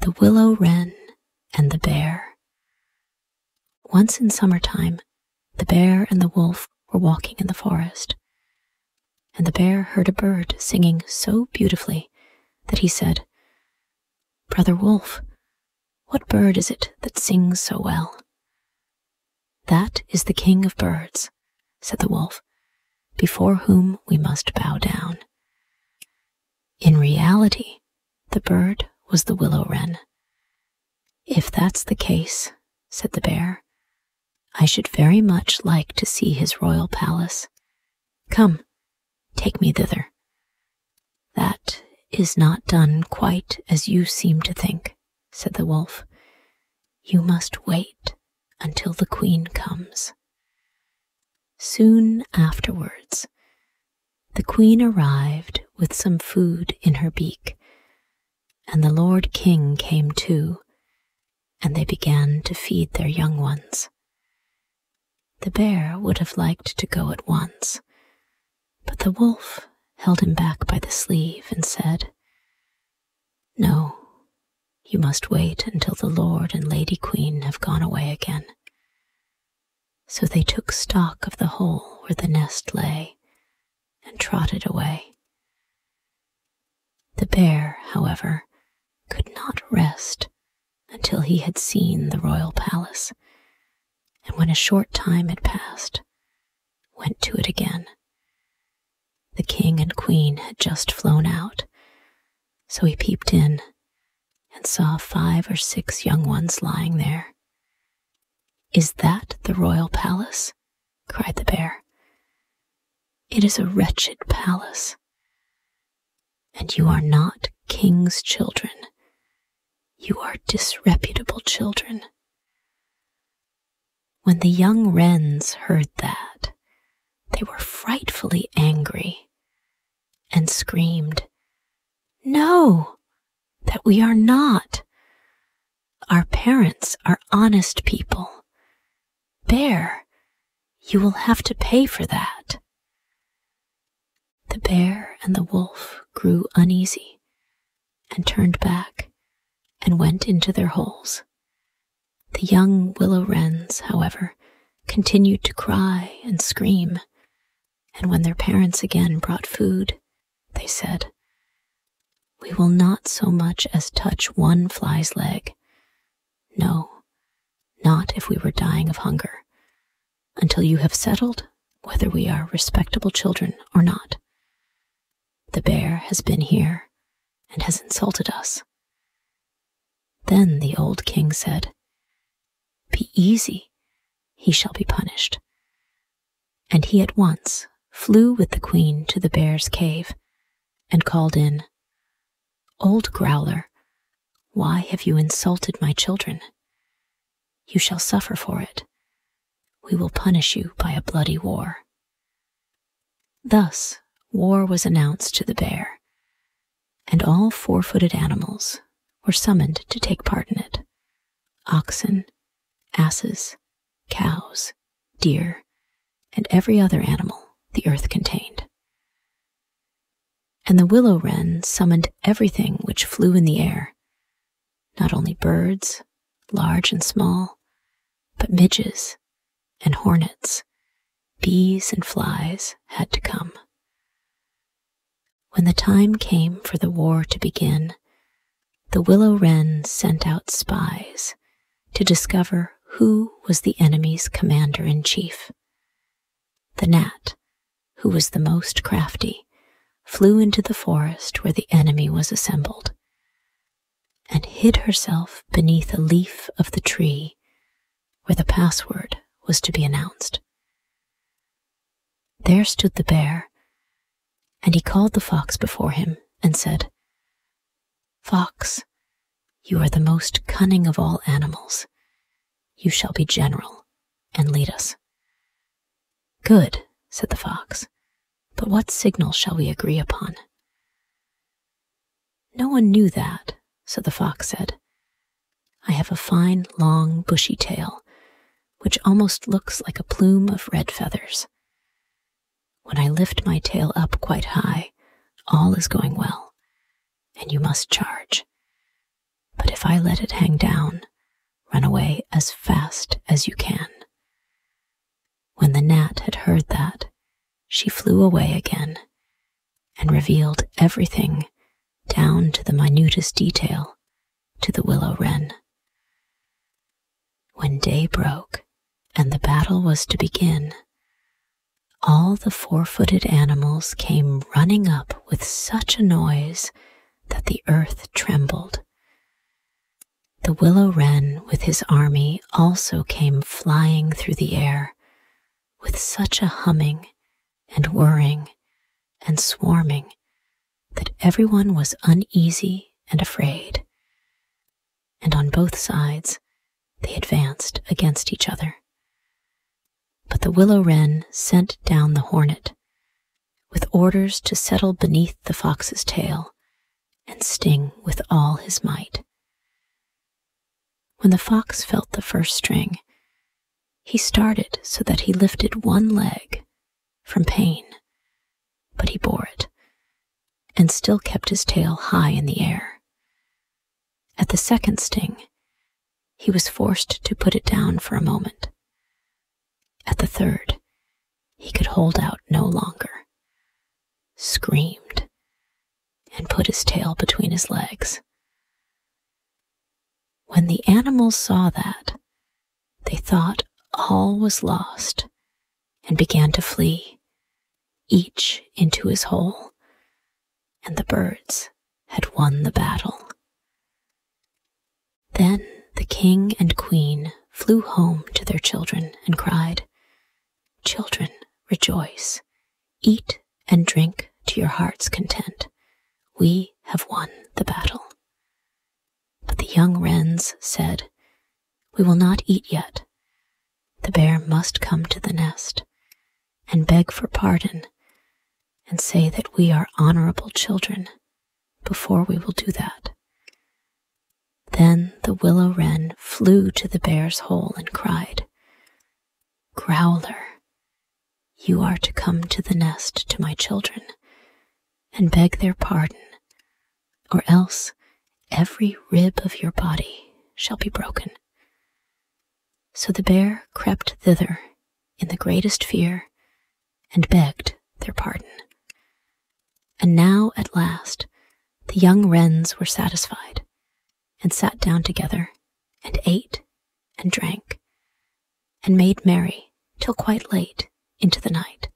The Willow-Wren and the Bear. Once in summertime, the bear and the wolf were walking in the forest, and the bear heard a bird singing so beautifully that he said, "Brother Wolf, what bird is it that sings so well?" "That is the king of birds," said the wolf, "before whom we must bow down." In reality, the bird was the willow-wren. "If that's the case," said the bear, "I should very much like to see his royal palace. Come, take me thither." "That is not done quite as you seem to think," said the wolf. "You must wait until the queen comes." Soon afterwards, the queen arrived with some food in her beak, and the Lord King came too, and they began to feed their young ones. The bear would have liked to go at once, but the wolf held him back by the sleeve and said, "No, you must wait until the Lord and Lady Queen have gone away again." So they took stock of the hole where the nest lay and trotted away. The bear, however, could not rest until he had seen the royal palace, and when a short time had passed, went to it again. The king and queen had just flown out, so he peeped in and saw 5 or 6 young ones lying there. "Is that the royal palace?" cried the bear. "It is a wretched palace, and you are not king's children. You are disreputable children." When the young wrens heard that, they were frightfully angry and screamed, "No, that we are not. Our parents are honest people. Bear, you will have to pay for that." The bear and the wolf grew uneasy and turned back and went into their holes. The young willow wrens, however, continued to cry and scream, and when their parents again brought food, they said, "We will not so much as touch one fly's leg. No, not if we were dying of hunger, until you have settled whether we are respectable children or not. The bear has been here and has insulted us." Then the old king said, "Be easy, he shall be punished." And he at once flew with the queen to the bear's cave and called in, "Old growler, why have you insulted my children? You shall suffer for it. We will punish you by a bloody war." Thus war was announced to the bear, and all 4-footed animals were summoned to take part in it: oxen, asses, cows, deer, and every other animal the earth contained. And the willow-wren summoned everything which flew in the air. Not only birds, large and small, but midges and hornets, bees and flies had to come. When the time came for the war to begin, the willow-wren sent out spies to discover who was the enemy's commander-in-chief. The gnat, who was the most crafty, flew into the forest where the enemy was assembled, and hid herself beneath a leaf of the tree where the password was to be announced. There stood the bear, and he called the fox before him and said, "Fox, you are the most cunning of all animals. You shall be general and lead us." "Good," said the fox, "but what signal shall we agree upon?" No one knew that, so the fox said, "I have a fine, long, bushy tail, which almost looks like a plume of red feathers. When I lift my tail up quite high, all is going well, and you must charge. But if I let it hang down, run away as fast as you can." When the gnat had heard that, she flew away again and revealed everything down to the minutest detail to the willow-wren. When day broke and the battle was to begin, all the four-footed animals came running up with such a noise that the earth trembled. The willow-wren with his army also came flying through the air with such a humming and whirring and swarming that everyone was uneasy and afraid, and on both sides they advanced against each other. But the willow-wren sent down the hornet with orders to settle beneath the fox's tail and sting with all his might. When the fox felt the first sting, he started so that he lifted one leg from pain, but he bore it and still kept his tail high in the air. At the second sting, he was forced to put it down for a moment. At the third, he could hold out no longer, screamed, and put his tail between his legs. When the animals saw that, they thought all was lost and began to flee, each into his hole, and the birds had won the battle. Then the king and queen flew home to their children and cried, "Children, rejoice, eat and drink to your heart's content. We have won the battle." But the young wrens said, "We will not eat yet. The bear must come to the nest and beg for pardon and say that we are honorable children before we will do that." Then the willow-wren flew to the bear's hole and cried, "Growler, you are to come to the nest to my children and beg their pardon, or else every rib of your body shall be broken." So the bear crept thither in the greatest fear and begged their pardon. And now at last the young wrens were satisfied and sat down together and ate and drank and made merry till quite late into the night.